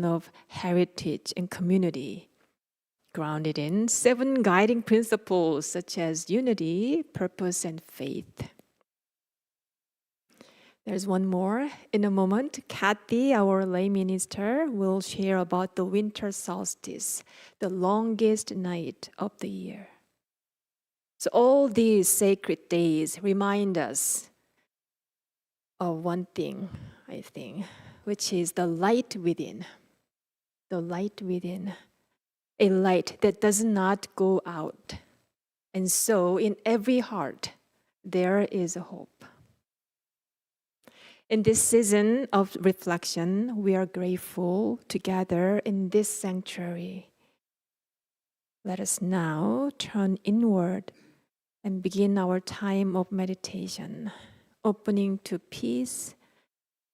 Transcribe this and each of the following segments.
Of heritage and community, grounded in 7 guiding principles such as unity, purpose, and faith. There's one more. In a moment, Kathy, our lay minister, will share about the winter solstice, the longest night of the year. So all these sacred days remind us of one thing, I think, which is the light within. The light within. A light that does not go out. And so in every heart, there is a hope. In this season of reflection, we are grateful to gather in this sanctuary. Let us now turn inward and begin our time of meditation, opening to peace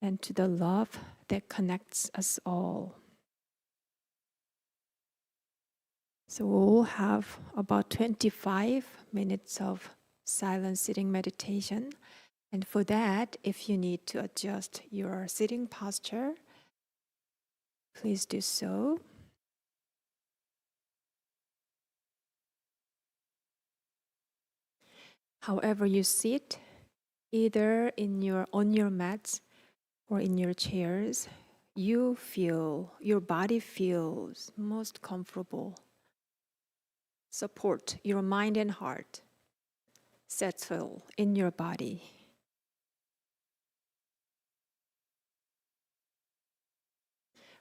and to the love that connects us all. So we'll have about 25 minutes of silent sitting meditation. And for that, if you need to adjust your sitting posture, please do so. However you sit, either on your mats or in your chairs, your body feels most comfortable. Support your mind and heart. Settle in your body.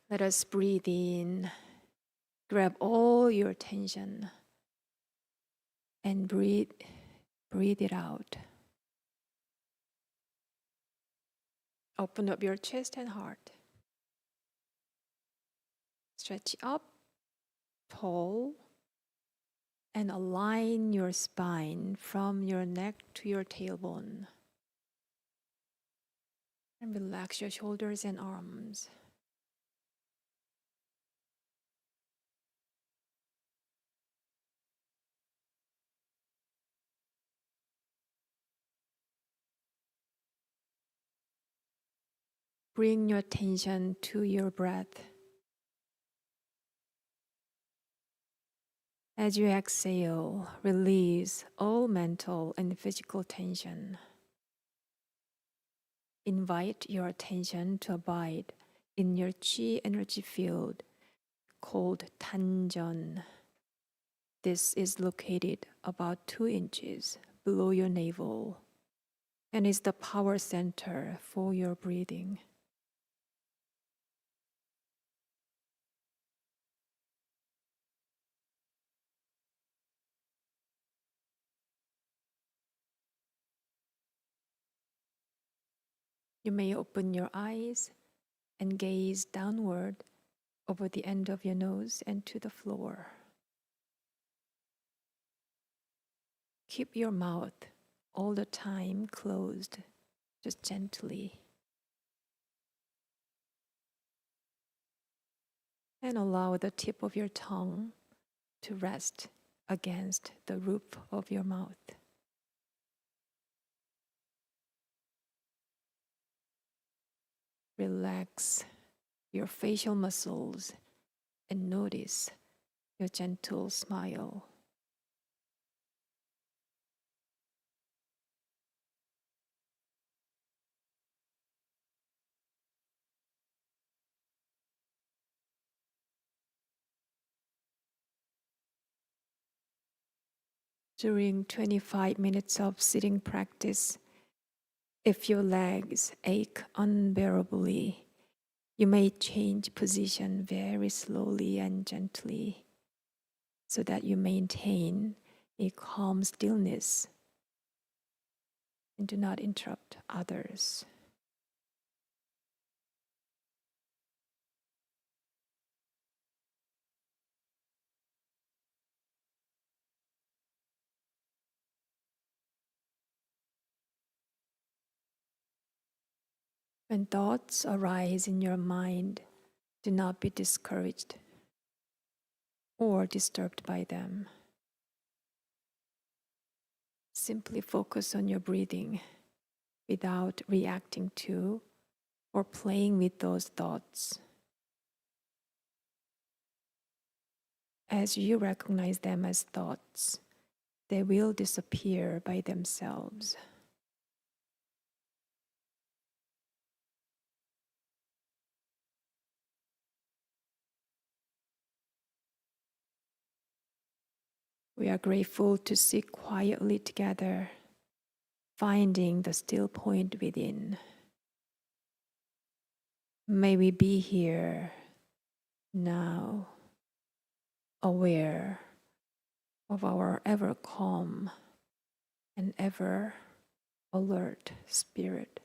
Let us breathe in, grab all your attention, and breathe it out. Open up your chest and heart. Stretch up, tall, and align your spine from your neck to your tailbone. And relax your shoulders and arms. Bring your attention to your breath. As you exhale, release all mental and physical tension. Invite your attention to abide in your chi energy field called Tanjan. This is located about 2 inches below your navel and is the power center for your breathing. You may open your eyes and gaze downward over the end of your nose and to the floor. Keep your mouth all the time closed, just gently. And allow the tip of your tongue to rest against the roof of your mouth. Relax your facial muscles and notice your gentle smile. During 25 minutes of sitting practice, if your legs ache unbearably, you may change position very slowly and gently so that you maintain a calm stillness and do not interrupt others. When thoughts arise in your mind, do not be discouraged or disturbed by them. Simply focus on your breathing without reacting to or playing with those thoughts. As you recognize them as thoughts, they will disappear by themselves. We are grateful to sit quietly together, finding the still point within. May we be here now, aware of our ever calm and ever alert spirit.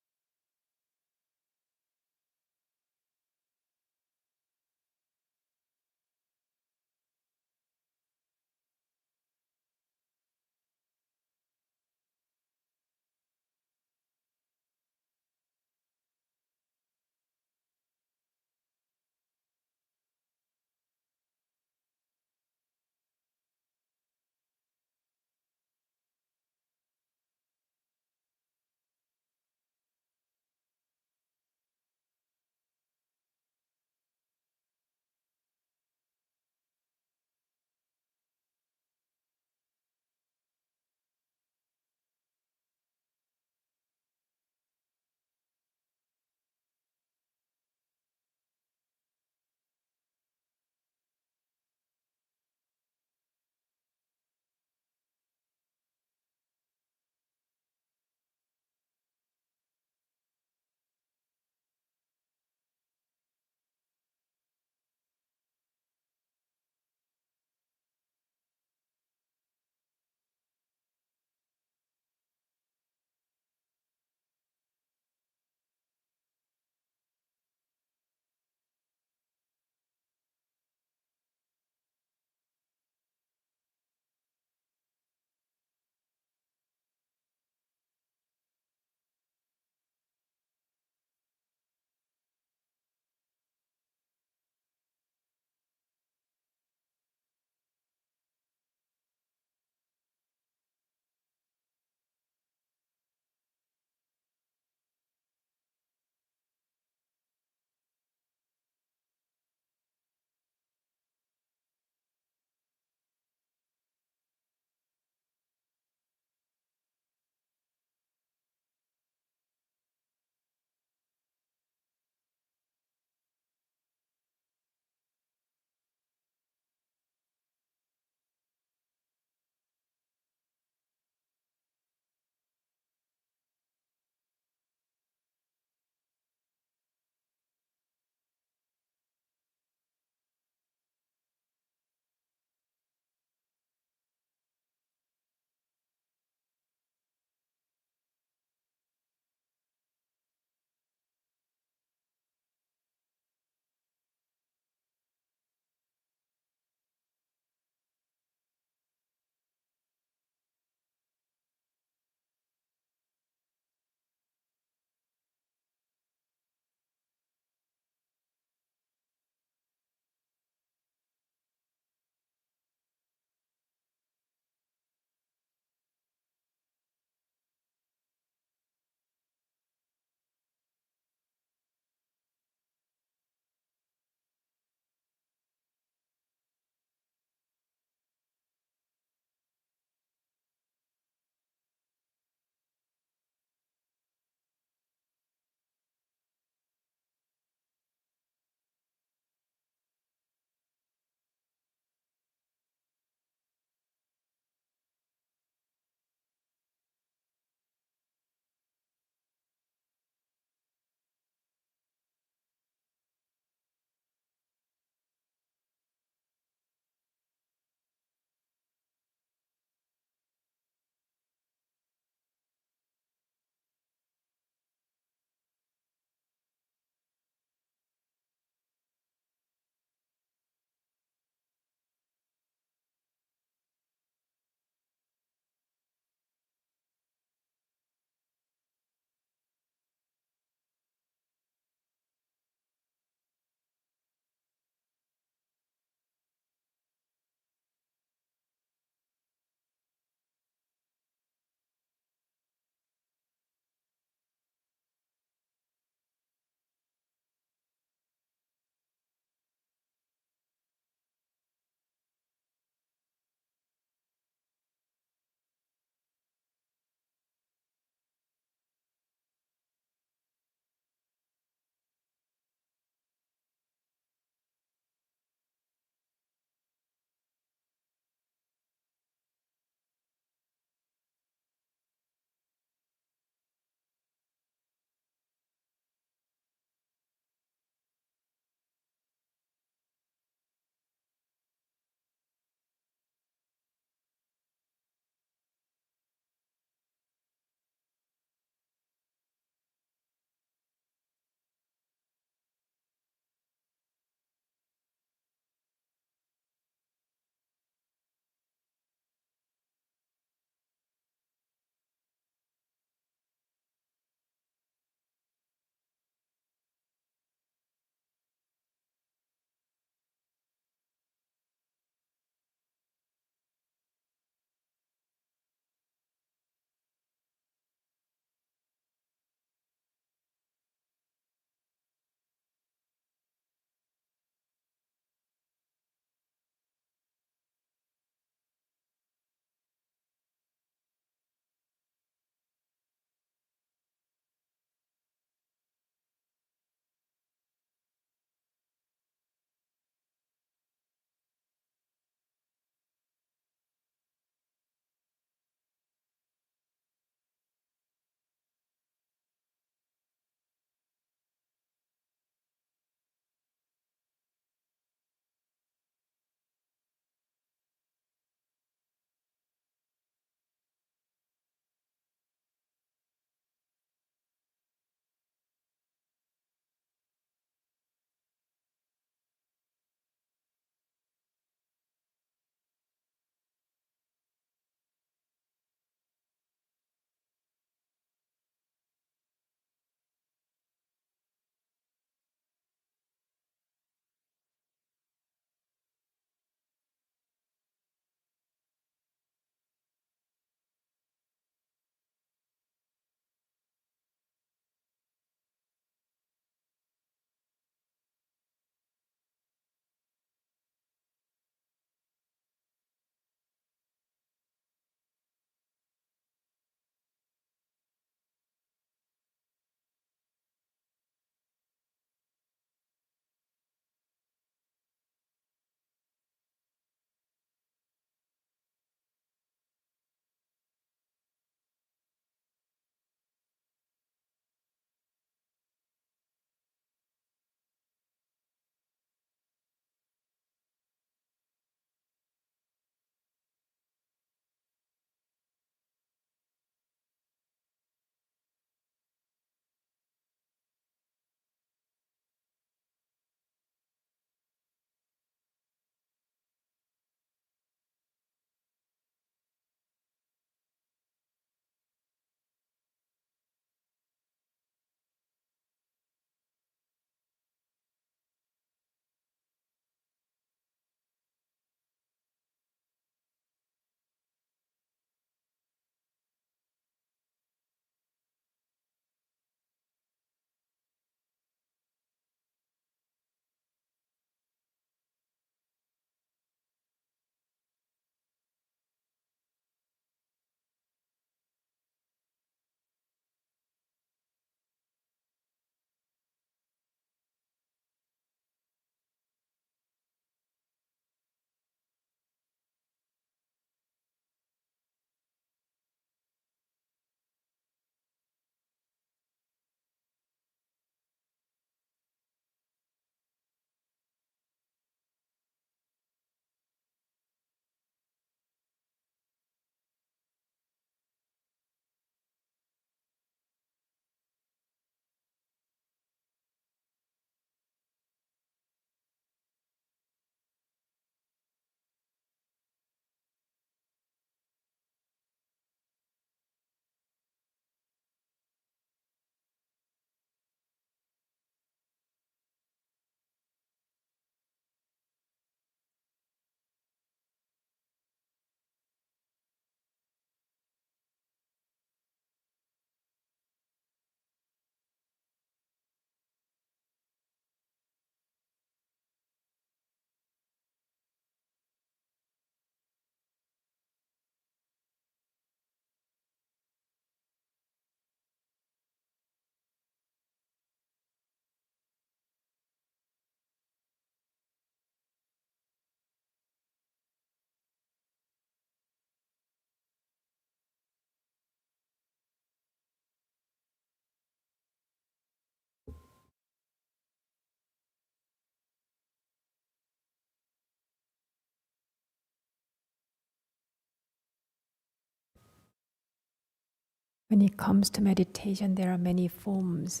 When it comes to meditation, there are many forms.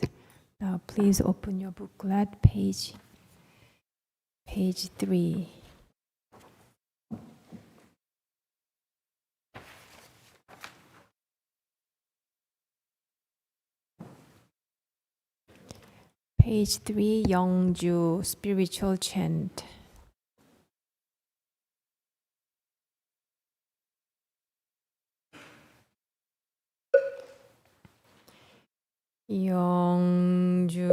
Now, please open your booklet, page 3. Page 3, Yongju Spiritual Chant. 영주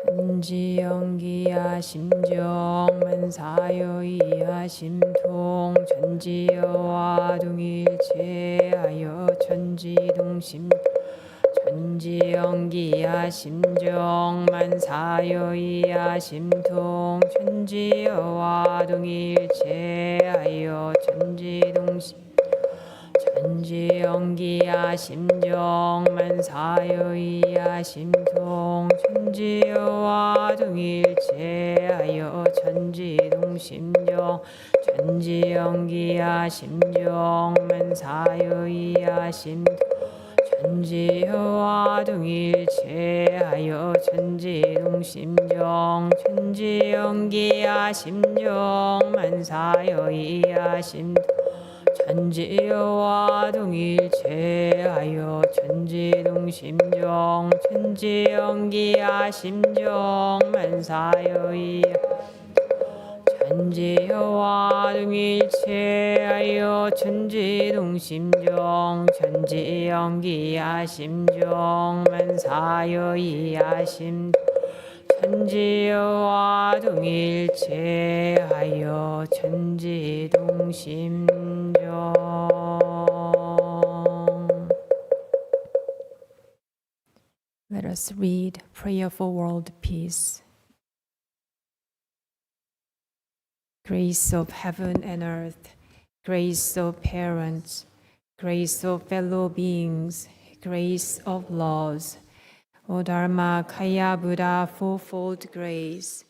천지연기야 심정만사여이야 심통 천지여와 동일체하여 천지동심 천지연기야 심정만사여이야 심통 천지여와 동일체하여 천지동심 천지연기야 심정만사여이야 심통 천지여와 동일체하여 천지동심정 천지연기야 심정만사여이야 심통 천지여와 동일체하여 천지동심정 천지연기야 심정만사여이야 심통 천지여와 동일체하여 천지동심정 천지연기야 심정만사여이야 천지여와 동일체하여 천지동심정 천지연기야 심정만사여이야 심통 천지여와 동일체하여 천지동심정. Let us read Prayer for World Peace. Grace of heaven and earth, grace of parents, grace of fellow beings, grace of laws, O Dharma, Kaya, Buddha, fourfold grace.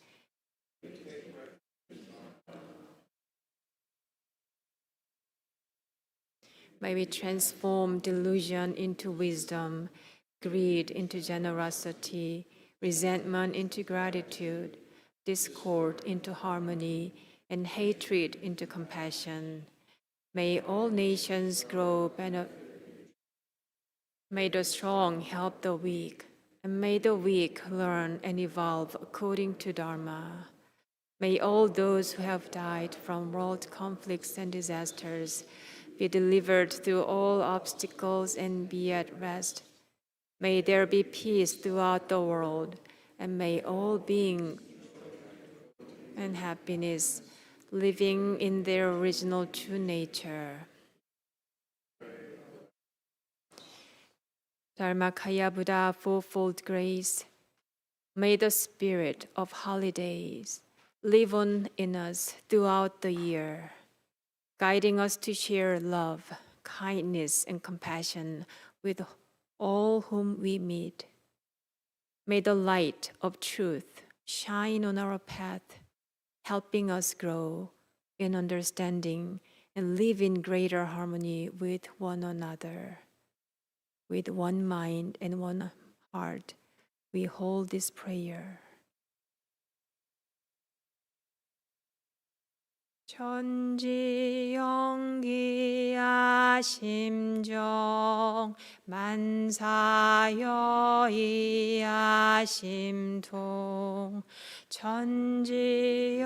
May we transform delusion into wisdom, greed into generosity, resentment into gratitude, discord into harmony, and hatred into compassion. May all nations grow better. May the strong help the weak, and may the weak learn and evolve according to Dharma. May all those who have died from world conflicts and disasters be delivered through all obstacles and be at rest. May there be peace throughout the world, and may all beings and happiness living in their original true nature. Dharmakaya Buddha, fourfold grace. May the spirit of holidays live on in us throughout the year, guiding us to share love, kindness, and compassion with all whom we meet. May the light of truth shine on our path, helping us grow in understanding and live in greater harmony with one another. With one mind and one heart, we hold this prayer. 천지연기야 심정 만사여이야 심통 천지여동일체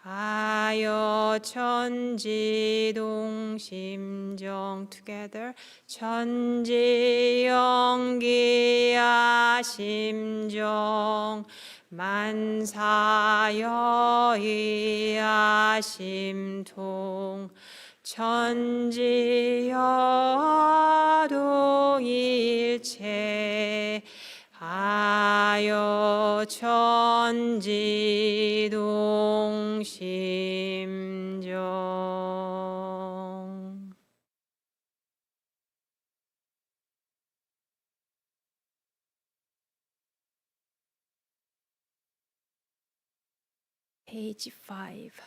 하여 천지동심정 together 천지연기야 심정 만사여이야 심통 천지여동일체 하여 천지동심정. Page 5.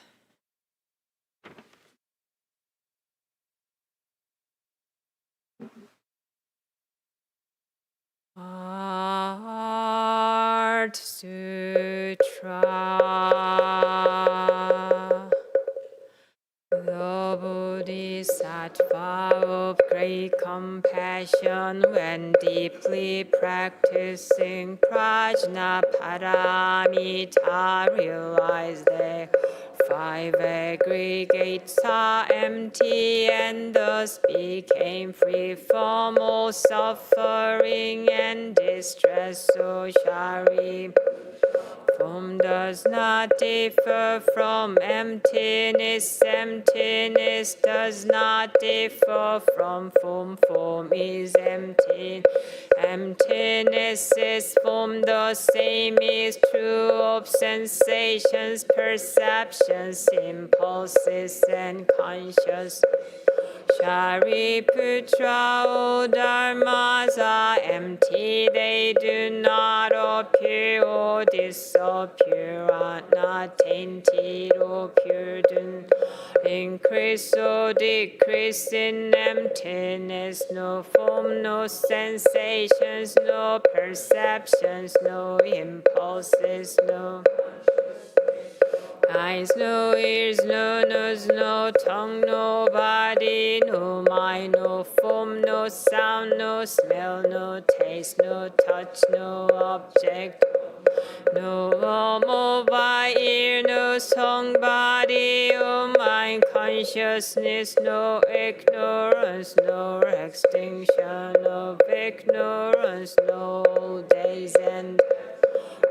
Heart Sutra. The Bodhisattva of great compassion, when deeply practicing Prajnaparamita, realized that 5 aggregates are empty and thus became free from all suffering and distress. So Shari form does not differ from emptiness. Emptiness does not differ from form. Form is empty. Emptiness is form. The same is true of sensations, perceptions, impulses, and conscious. Shariputra, all dharmas are empty, they do not appear or disappear, are not tainted or pure, do not increase or decrease in emptiness. No form, no sensations, no perceptions, no impulses, no eyes, no ears, no nose, no tongue, no body, no mind, no form, no sound, no smell, no taste, no touch, no object, no armor by ear, no song, body, or mind, consciousness, no ignorance, no extinction of ignorance, no old days and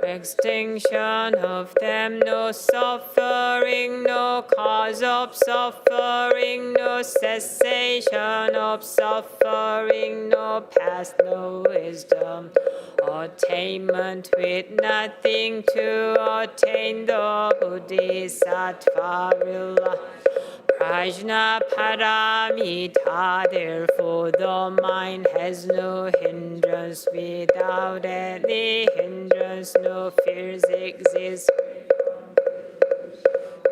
extinction of them, no suffering, no cause of suffering, no cessation of suffering, no past, no wisdom, attainment with nothing to attain. The Bodhisattva Prajnaparamita, therefore the mind has no hindrance. Without any hindrance, no fears exist.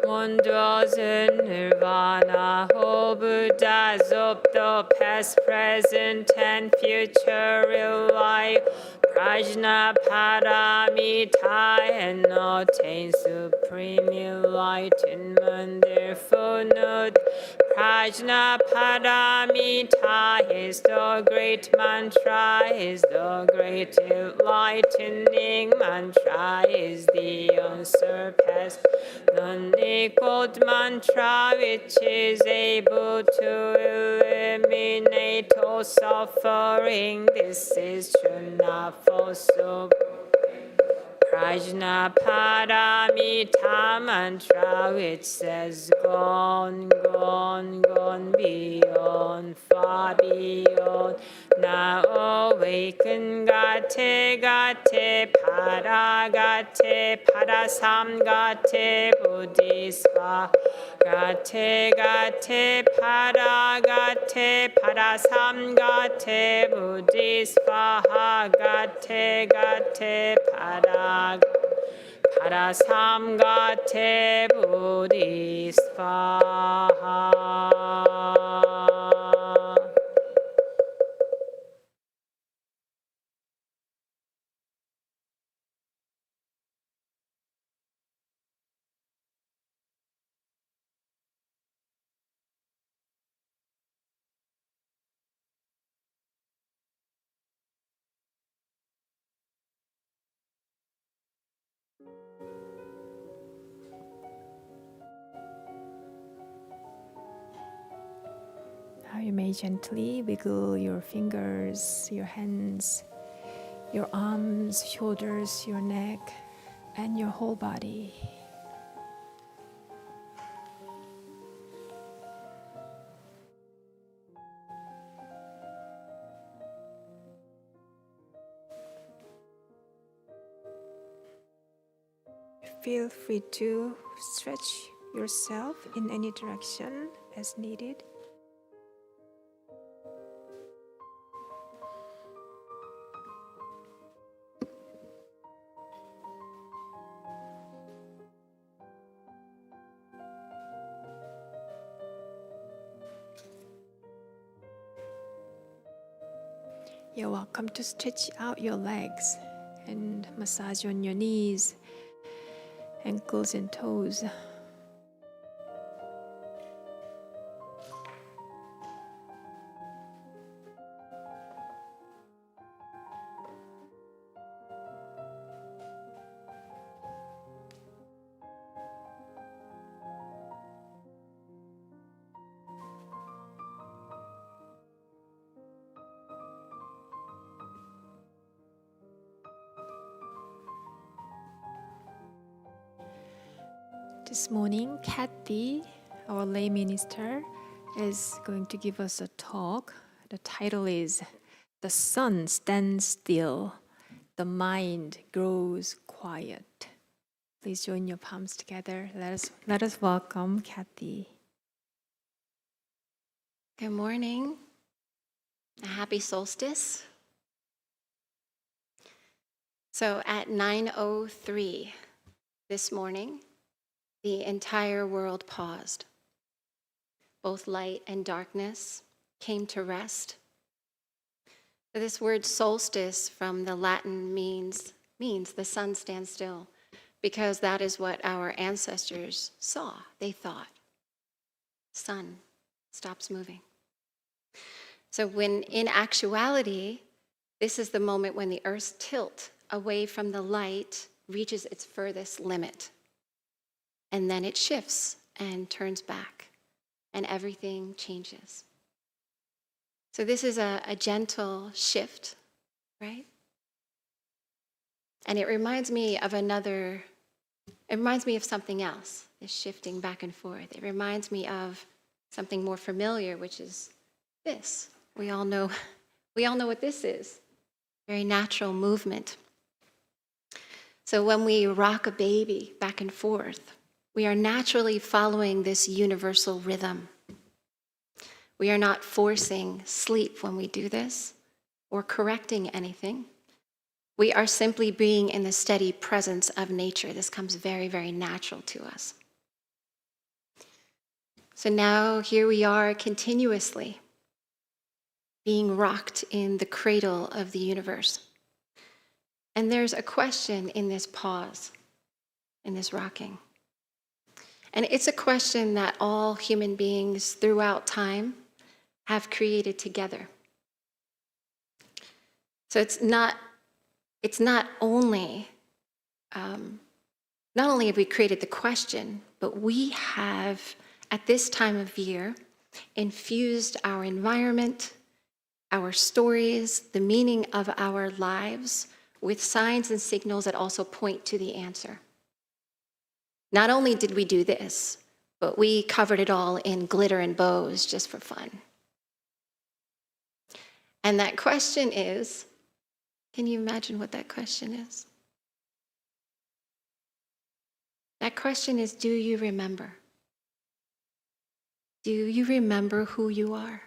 One dwells in nirvana. All Buddhas of the past, present, and future rely Prajnaparamita and attain supreme enlightenment. Therefore, note Prajnaparamita is the great mantra, is the great enlightening mantra, is the unsurpassed, unequaled mantra, which is able to eliminate all suffering. This is true, not false. So Prajnaparamita mantra, which says gone, gone, gone, beyond, far beyond. Now awaken, gate, gate, para, gate, parasam, gate, bodhisva. Gate, gate, para, gate, parasam, gate, bodhisva. Gate, gate, para, parasam, gate, bodhisva. Now you may gently wiggle your fingers, your hands, your arms, shoulders, your neck, and your whole body. Feel free to stretch yourself in any direction as needed. You're welcome to stretch out your legs and massage on your knees, ankles and toes. This morning, Kathy, our lay minister, is going to give us a talk. The title is "The Sun Stands Still, the Mind Grows Quiet." Please join your palms together. Let us welcome Kathy. Good morning. A happy solstice. So at 9:03 this morning, the entire world paused. Both light and darkness came to rest. So this word solstice from the Latin means the sun stands still, because that is what our ancestors saw. They thought, sun stops moving. So when in actuality, this is the moment when the Earth's tilt away from the light reaches its furthest limit. And then it shifts and turns back, and everything changes. So this is a gentle shift, right? And it reminds me of something else, this shifting back and forth. It reminds me of something more familiar, which is this. We all know what this is. Very natural movement. So when we rock a baby back and forth, we are naturally following this universal rhythm. We are not forcing sleep when we do this or correcting anything. We are simply being in the steady presence of nature. This comes very, very natural to us. So now here we are continuously being rocked in the cradle of the universe. And there's a question in this pause, in this rocking. And it's a question that all human beings throughout time have created together. So it's not only have we created the question, but we have, at this time of year, infused our environment, our stories, the meaning of our lives with signs and signals that also point to the answer. Not only did we do this, but we covered it all in glitter and bows just for fun. And that question is, can you imagine what that question is? That question is, do you remember? Do you remember who you are?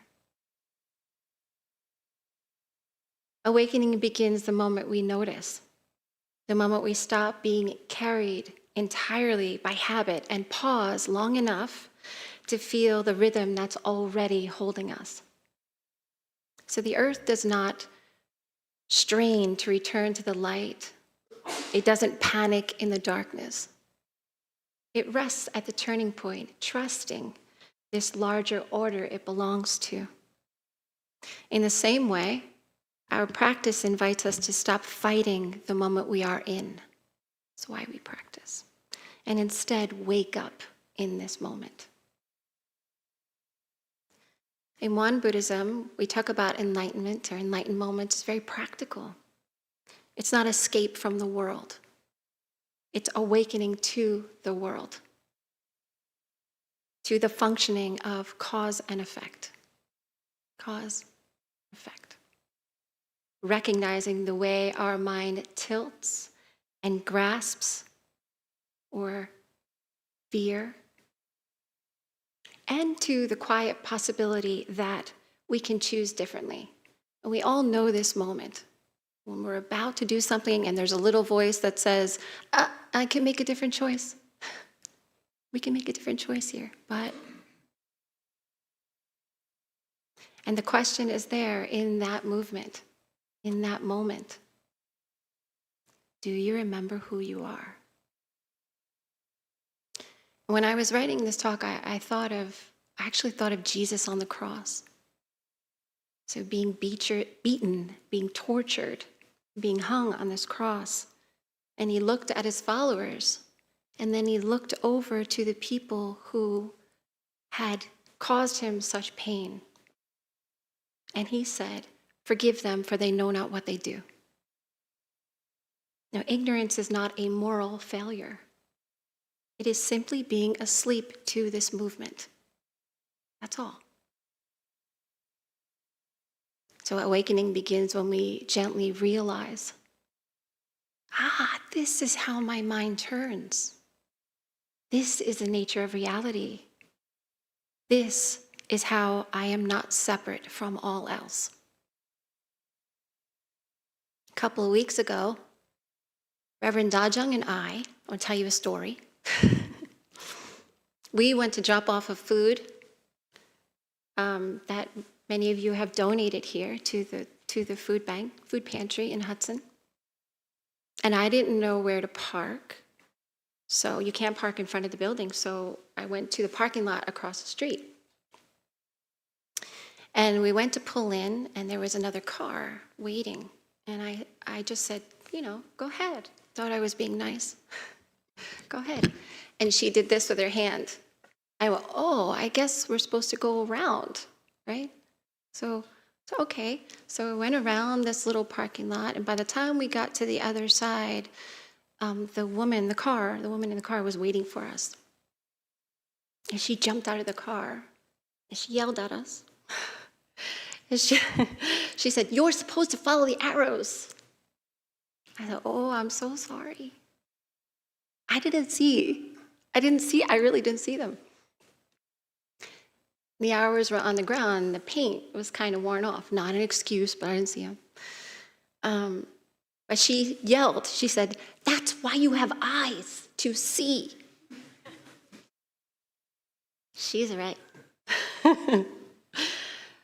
Awakening begins the moment we notice, the moment we stop being carried entirely by habit and pause long enough to feel the rhythm that's already holding us. So the earth does not strain to return to the light. It doesn't panic in the darkness. It rests at the turning point, trusting this larger order it belongs to. In the same way, our practice invites us to stop fighting the moment we are in. That's why we practice. And instead, wake up in this moment. In Won Buddhism, we talk about enlightenment or enlightened moments. It's very practical. It's not escape from the world. It's awakening to the world, to the functioning of cause and effect. Cause, effect. Recognizing the way our mind tilts and grasps or fear, and to the quiet possibility that we can choose differently. And we all know this moment when we're about to do something and there's a little voice that says, I can make a different choice. We can make a different choice here, but... And the question is there in that movement. in that moment, do you remember who you are? When I was writing this talk, I actually thought of Jesus on the cross. So being beaten, being tortured, being hung on this cross. And he looked at his followers, and then he looked over to the people who had caused him such pain. And he said, "Forgive them, for they know not what they do." Now, ignorance is not a moral failure. It is simply being asleep to this movement. That's all. So awakening begins when we gently realize, this is how my mind turns. This is the nature of reality. This is how I am not separate from all else. A couple of weeks ago, Reverend Dajung and I'll tell you a story. We went to drop off of food that many of you have donated here to the food pantry in Hudson. And I didn't know where to park. So you can't park in front of the building. So I went to the parking lot across the street. And we went to pull in, and there was another car waiting. And I just said, go ahead. Thought I was being nice. Go ahead. And she did this with her hand. I went, I guess we're supposed to go around, right? So okay. So we went around this little parking lot, and by the time we got to the other side, the woman in the car was waiting for us. And she jumped out of the car, and she yelled at us. And she said, "You're supposed to follow the arrows." I thought, I'm so sorry. I really didn't see them. The arrows were on the ground, and the paint was kind of worn off. Not an excuse, but I didn't see them. But she yelled, she said, "That's why you have eyes, to see." She's right.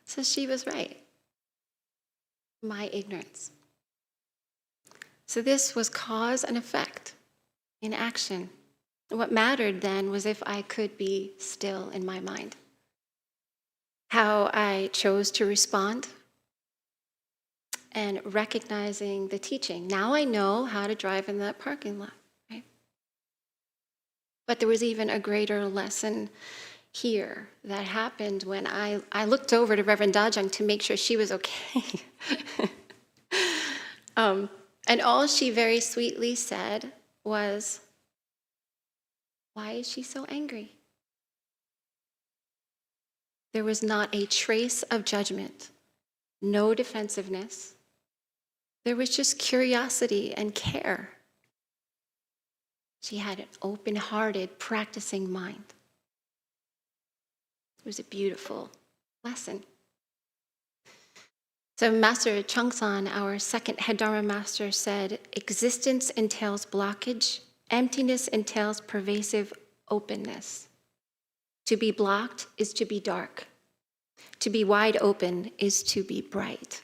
So she was right. My ignorance. So this was cause and effect in action. What mattered then was if I could be still in my mind. How I chose to respond and recognizing the teaching. Now I know how to drive in that parking lot, right? But there was even a greater lesson here that happened when I looked over to Reverend Dajung to make sure she was okay. And all she very sweetly said was, "Why is she so angry?" There was not a trace of judgment, no defensiveness. There was just curiosity and care. She had an open-hearted, practicing mind. It was a beautiful lesson. So Master Chungsan, our second head Dharma master, said, "Existence entails blockage. Emptiness entails pervasive openness. To be blocked is to be dark. To be wide open is to be bright."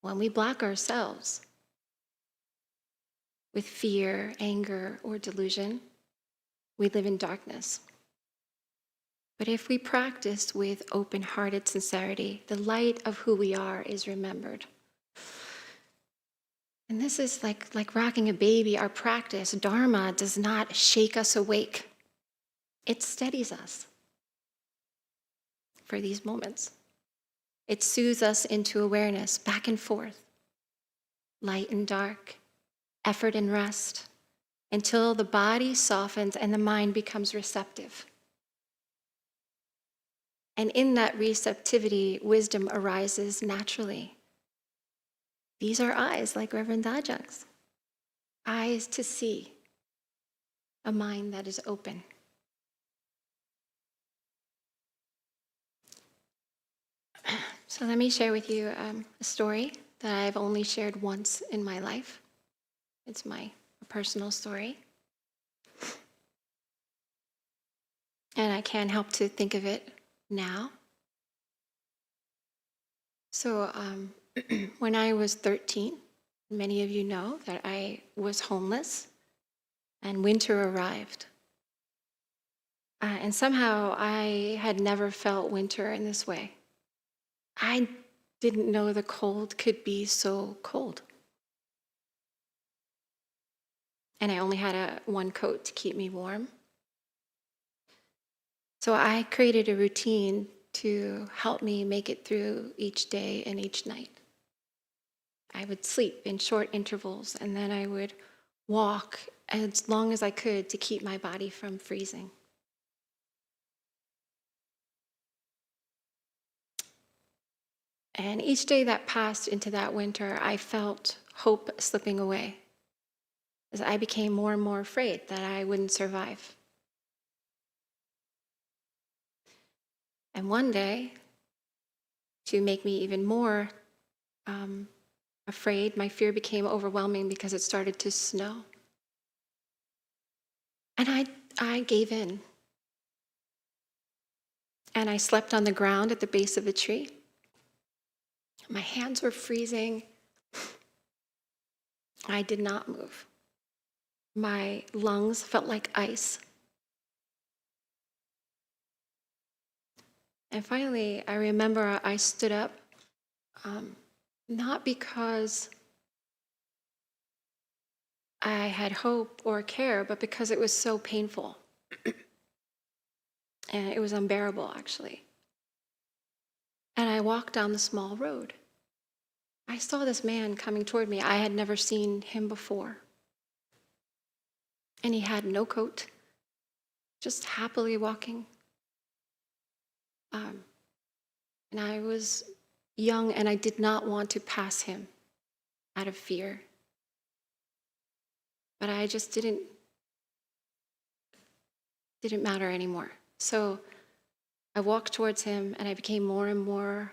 When we block ourselves with fear, anger, or delusion, we live in darkness. But if we practice with open-hearted sincerity, the light of who we are is remembered. And this is like rocking a baby. Our practice, Dharma, does not shake us awake. It steadies us for these moments. It soothes us into awareness, back and forth, light and dark, effort and rest, until the body softens and the mind becomes receptive. And in that receptivity, wisdom arises naturally. These are eyes like Reverend Dajung's. Eyes to see, a mind that is open. So let me share with you a story that I've only shared once in my life. It's my personal story. And I can't help to think of it now. So When I was 13, many of you know that I was homeless and winter arrived. And somehow I had never felt winter in this way. I didn't know the cold could be so cold. And I only had one coat to keep me warm. So I created a routine to help me make it through each day and each night. I would sleep in short intervals, and then I would walk as long as I could to keep my body from freezing. And each day that passed into that winter, I felt hope slipping away as I became more and more afraid that I wouldn't survive. And one day, to make me even more afraid, my fear became overwhelming because it started to snow. And I gave in. And I slept on the ground at the base of the tree. My hands were freezing. I did not move. My lungs felt like ice. And finally, I remember I stood up, not because I had hope or care, but because it was so painful. And it was unbearable, actually. And I walked down the small road. I saw this man coming toward me. I had never seen him before. And he had no coat, just happily walking. And I was young, and I did not want to pass him out of fear. But I just didn't matter anymore. So I walked towards him, and I became more and more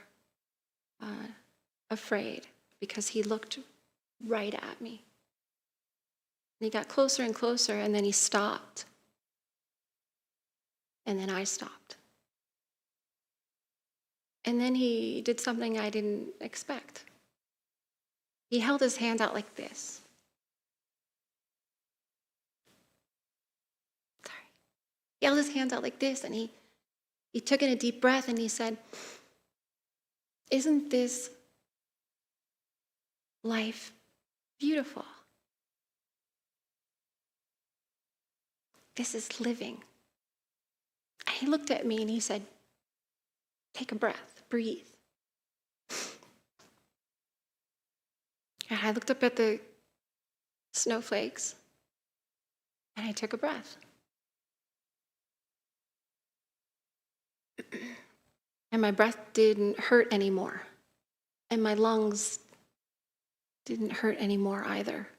afraid because he looked right at me. And he got closer and closer, and then he stopped. And then I stopped. And then he did something I didn't expect. He held his hand out like this. Sorry. He held his hands out like this, and he took in a deep breath, and he said, "Isn't this life beautiful? This is living." And he looked at me and he said, "Take a breath, breathe." And I looked up at the snowflakes and I took a breath. And my breath didn't hurt anymore. And my lungs didn't hurt anymore either.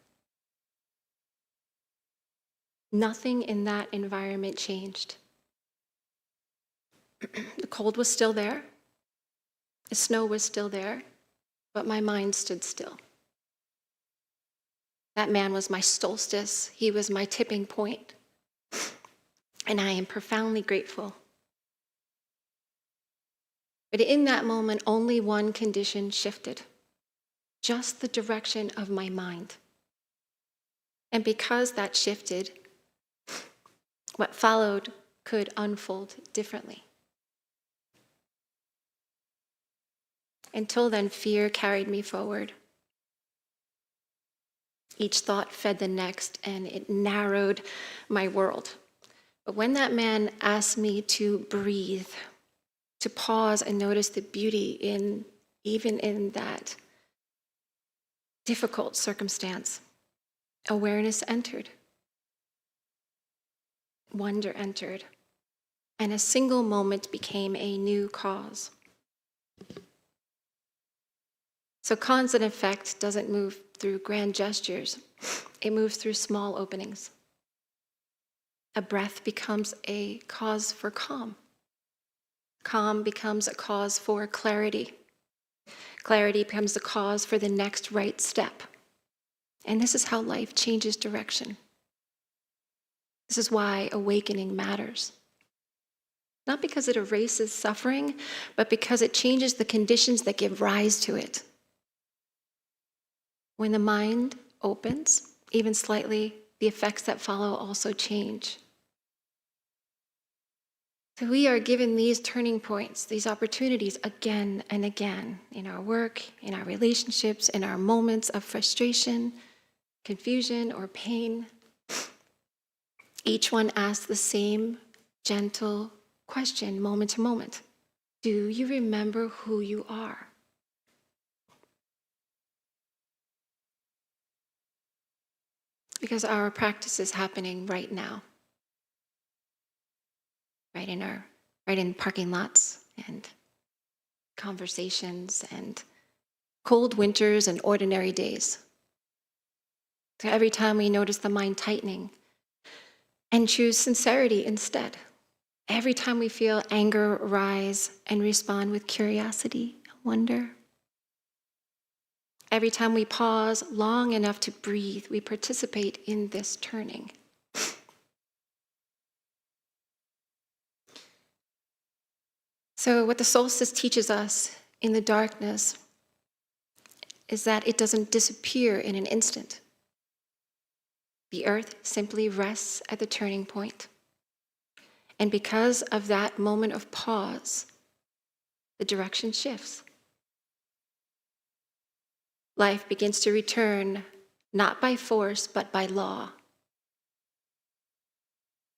Nothing in that environment changed. The cold was still there. The snow was still there, but my mind stood still. That man was my solstice. He was my tipping point. And I am profoundly grateful. But in that moment, only one condition shifted, just the direction of my mind. And because that shifted, what followed could unfold differently. Until then, fear carried me forward. Each thought fed the next, and it narrowed my world. But when that man asked me to breathe, to pause and notice the beauty even in that difficult circumstance, awareness entered. Wonder entered. And a single moment became a new cause. So cause and effect doesn't move through grand gestures. It moves through small openings. A breath becomes a cause for calm. Calm becomes a cause for clarity. Clarity becomes a cause for the next right step. And this is how life changes direction. This is why awakening matters. Not because it erases suffering, but because it changes the conditions that give rise to it. When the mind opens, even slightly, the effects that follow also change. So we are given these turning points, these opportunities again and again in our work, in our relationships, in our moments of frustration, confusion, or pain. Each one asks the same gentle question moment to moment. Do you remember who you are? Because our practice is happening right now, right in parking lots and conversations and cold winters and ordinary days. So every time we notice the mind tightening and choose sincerity instead, every time we feel anger rise and respond with curiosity, wonder, every time we pause long enough to breathe, we participate in this turning. So what the solstice teaches us in the darkness is that it doesn't disappear in an instant. The earth simply rests at the turning point. And because of that moment of pause, the direction shifts. Life begins to return not by force, but by law.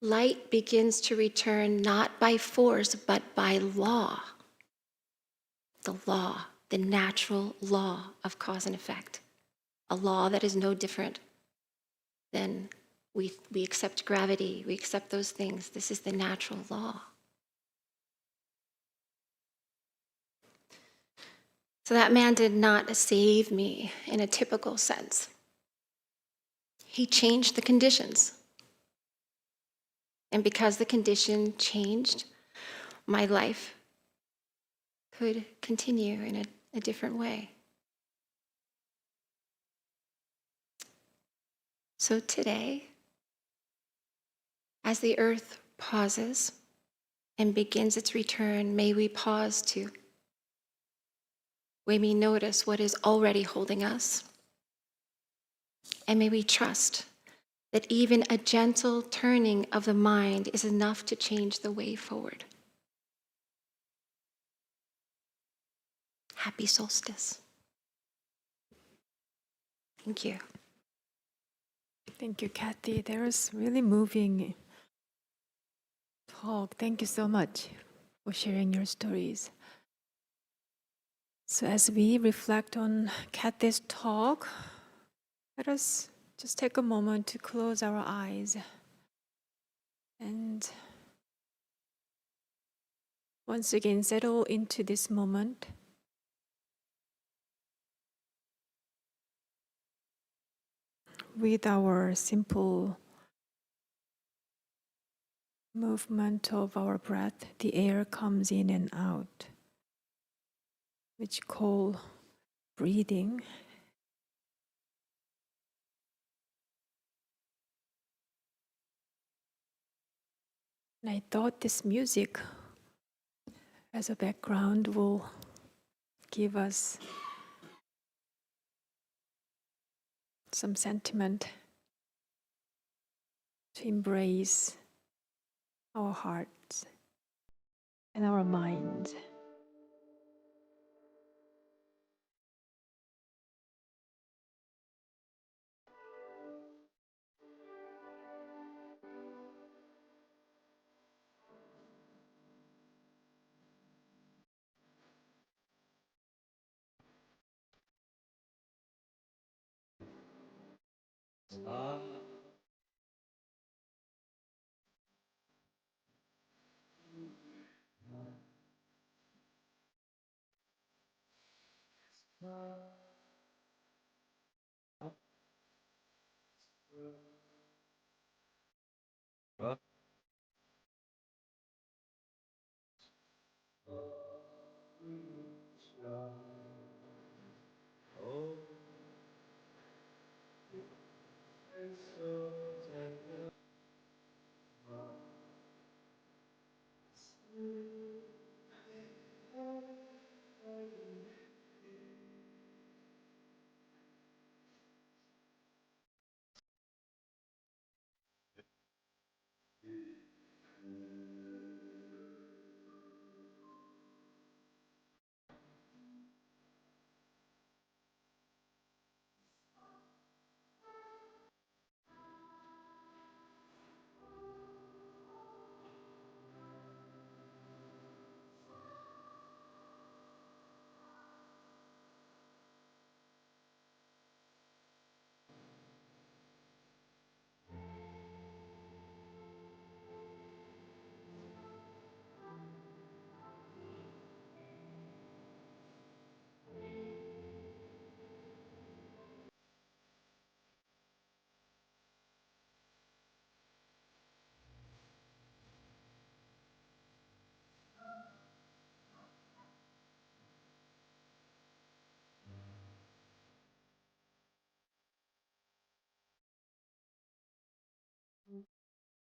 Light begins to return not by force, but by law. The law, the natural law of cause and effect. A law that is no different than we accept gravity, we accept those things. This is the natural law. So that man did not save me in a typical sense. He changed the conditions. And because the condition changed, my life could continue in a different way. So today, as the earth pauses and begins its return, may we pause too. May we notice what is already holding us. And may we trust that even a gentle turning of the mind is enough to change the way forward. Happy solstice. Thank you. Thank you, Kathy. That was really moving talk. Thank you so much for sharing your stories. So as we reflect on Kathy's talk, let us just take a moment to close our eyes and once again settle into this moment. With our simple movement of our breath, the air comes in and out, which call breathing. And I thought this music as a background will give us some sentiment to embrace our hearts and our minds.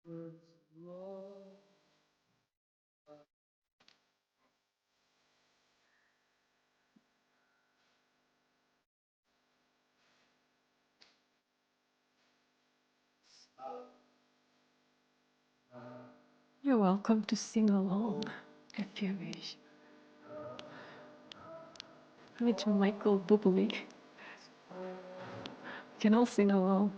You're welcome to sing along if you wish. With Michael Bublé. You can all sing along.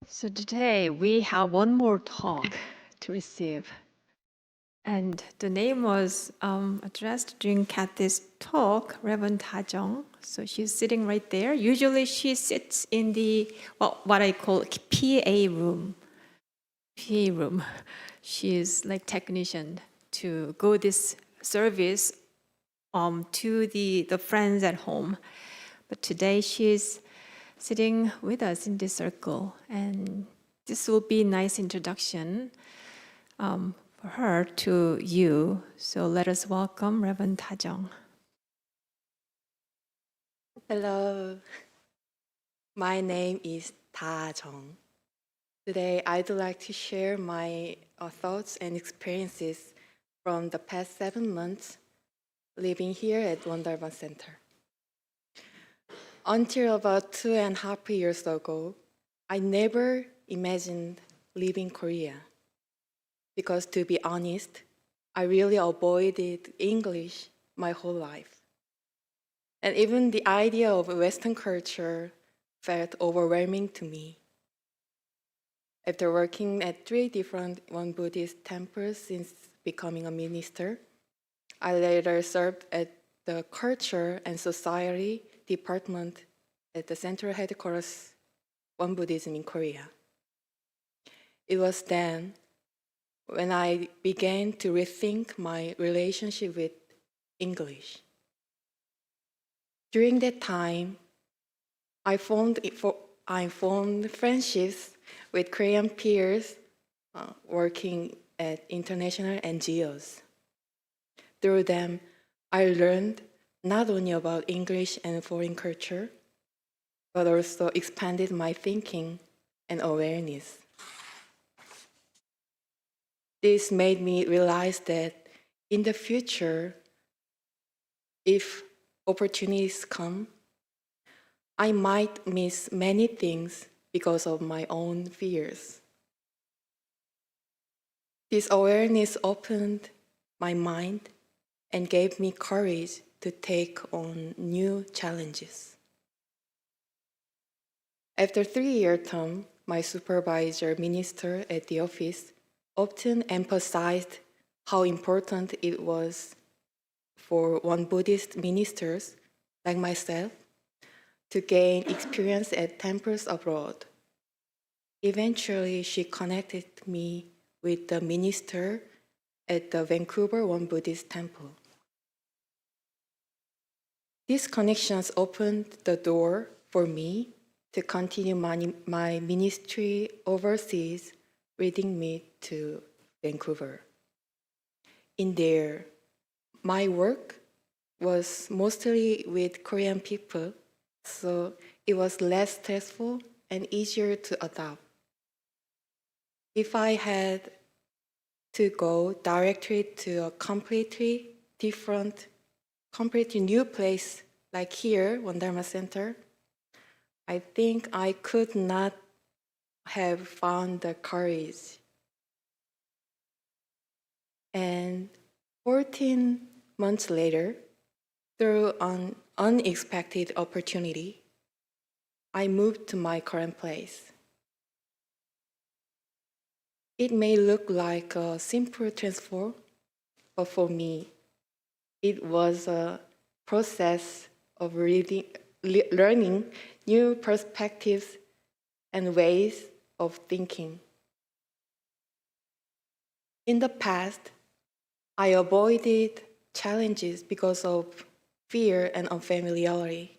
So today we have one more talk to receive. And the name was addressed during Kathy's talk, Reverend Tajong. So she's sitting right there. Usually she sits in the, well, what I call PA room. PA room. She's like technician to go this service to the friends at home. But today she's sitting with us in this circle. And this will be a nice introduction for her to you. So let us welcome Reverend Tajong. Hello, my name is Da-jung. Today, I'd like to share my thoughts and experiences from the past 7 months living here at One Dharma Center. Until about 2.5 years ago, I never imagined leaving Korea because, to be honest, I really avoided English my whole life. And even the idea of Western culture felt overwhelming to me. After working at 3 different Won Buddhist temples since becoming a minister, I later served at the Culture and Society Department at the central headquarters Won Buddhism in Korea. It was then when I began to rethink my relationship with English. During that time, I formed friendships with Korean peers working at international NGOs. Through them, I learned not only about English and foreign culture, but also expanded my thinking and awareness. This made me realize that in the future, if opportunities come, I might miss many things because of my own fears. This awareness opened my mind and gave me courage to take on new challenges. After 3-year term, my supervisor minister at the office often emphasized how important it was for Won Buddhist ministers like myself to gain experience at temples abroad. Eventually, she connected me with the minister at the Vancouver Won Buddhist Temple. These connections opened the door for me to continue my ministry overseas, leading me to Vancouver. In there, my work was mostly with Korean people, so it was less stressful and easier to adapt. If I had to go directly to a completely new place like here, One Dharma Center, I think I could not have found the courage. And 14 months later, through an unexpected opportunity, I moved to my current place. It may look like a simple transfer, but for me, it was a process of learning new perspectives and ways of thinking. In the past, I avoided challenges because of fear and unfamiliarity.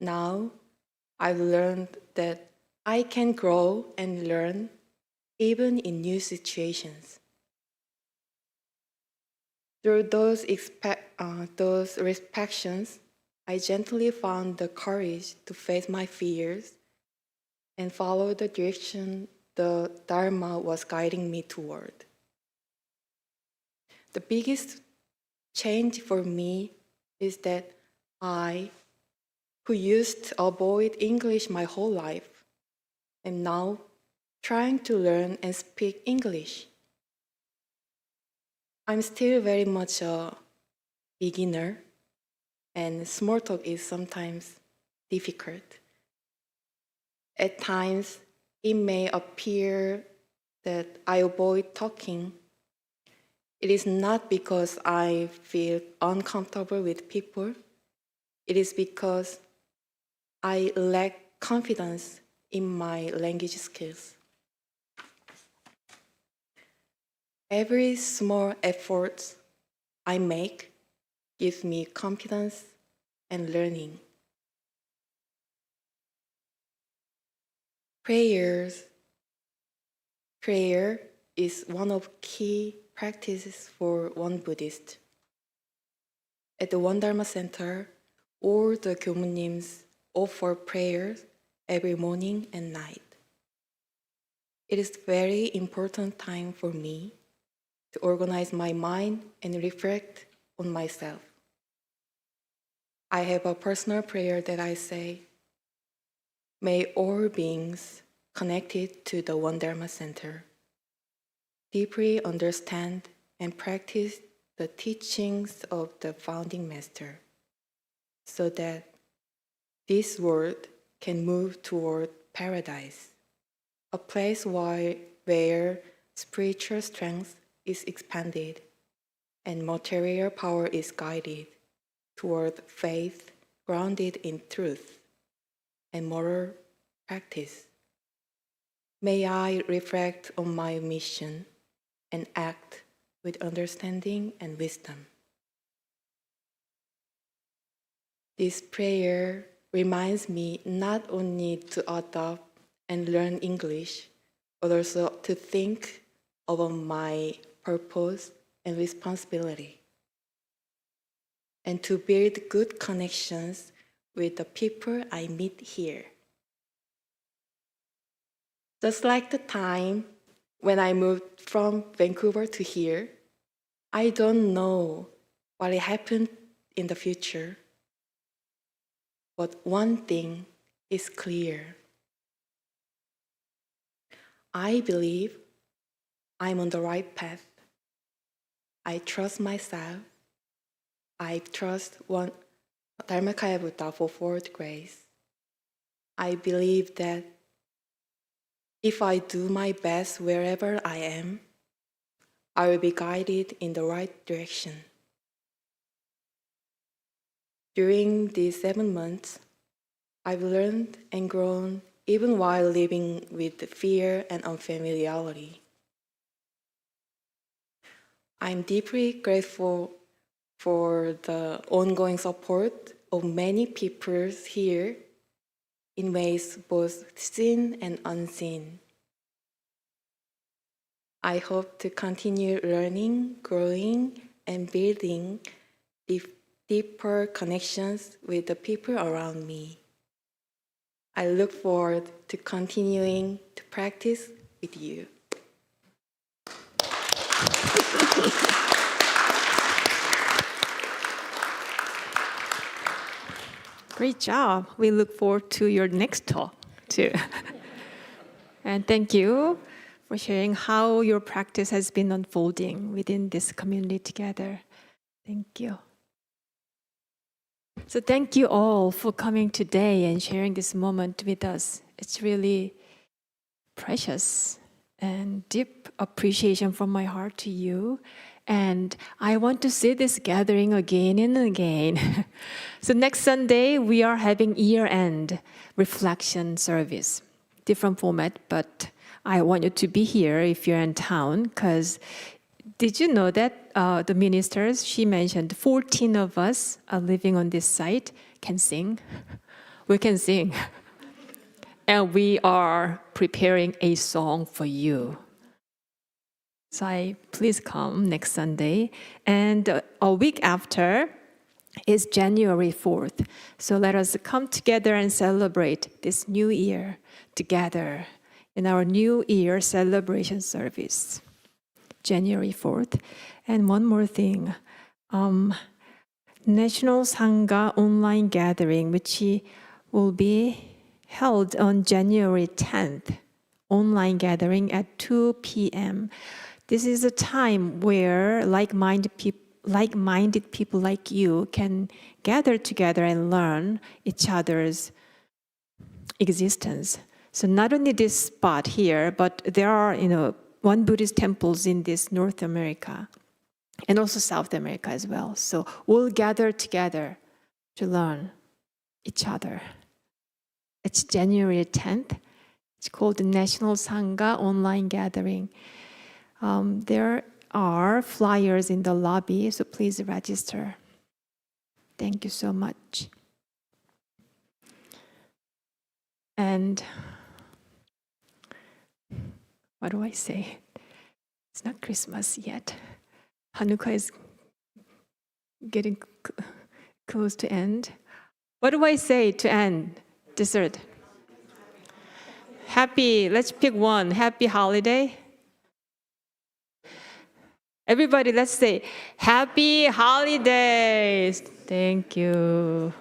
Now, I've learned that I can grow and learn even in new situations. Through those reflections, I gently found the courage to face my fears and follow the direction the Dharma was guiding me toward. The biggest change for me is that I, who used to avoid English my whole life, am now trying to learn and speak English. I'm still very much a beginner, and small talk is sometimes difficult. At times, it may appear that I avoid talking. It is not because I feel uncomfortable with people. It is because I lack confidence in my language skills. Every small effort I make gives me confidence and learning. Prayer is one of key practices for one Buddhist. At the One Dharma Center, all the Gyomunim offer prayers every morning and night. It is a very important time for me to organize my mind and reflect on myself. I have a personal prayer that I say, may all beings connected to the One Dharma Center deeply understand and practice the teachings of the founding master so that this world can move toward paradise, a place where spiritual strength is expanded and material power is guided toward faith grounded in truth and moral practice. May I reflect on my mission and act with understanding and wisdom. This prayer reminds me not only to adopt and learn English, but also to think about my purpose and responsibility, and to build good connections with the people I meet here. Just like the time when I moved from Vancouver to here, I don't know what will happen in the future. But one thing is clear. I believe I'm on the right path. I trust myself. I trust one Dharmakaya Buddha for fourth grace. I believe that if I do my best wherever I am, I will be guided in the right direction. During these 7 months, I've learned and grown even while living with fear and unfamiliarity. I'm deeply grateful for the ongoing support of many people here in ways both seen and unseen. I hope to continue learning, growing, and building deeper connections with the people around me. I look forward to continuing to practice with you. Great job. We look forward to your next talk too. And thank you for sharing how your practice has been unfolding within this community together. Thank you. So thank you all for coming today and sharing this moment with us. It's really precious and deep appreciation from my heart to you. And I want to see this gathering again and again. So next Sunday, we are having year-end reflection service. Different format, but I want you to be here if you're in town, because did you know that the ministers, she mentioned 14 of us are living on this site, can sing. We can sing. And we are preparing a song for you. So please come next Sunday. And a week after is January 4th. So let us come together and celebrate this new year together in our New Year celebration service. January 4th. And one more thing. National Sangha online gathering, which will be held on January 10th. Online gathering at 2 p.m. This is a time where like-minded people like you can gather together and learn each other's existence. So not only this spot here, but there are, one Buddhist temples in this North America and also South America as well. So we'll gather together to learn each other. It's January 10th. It's called the National Sangha Online Gathering. There are flyers in the lobby, so please register. Thank you so much. And what do I say? It's not Christmas yet. Hanukkah is getting close to end. What do I say to end? Dessert. Let's pick one. Happy holiday. Everybody, let's say, Happy Holidays. Thank you.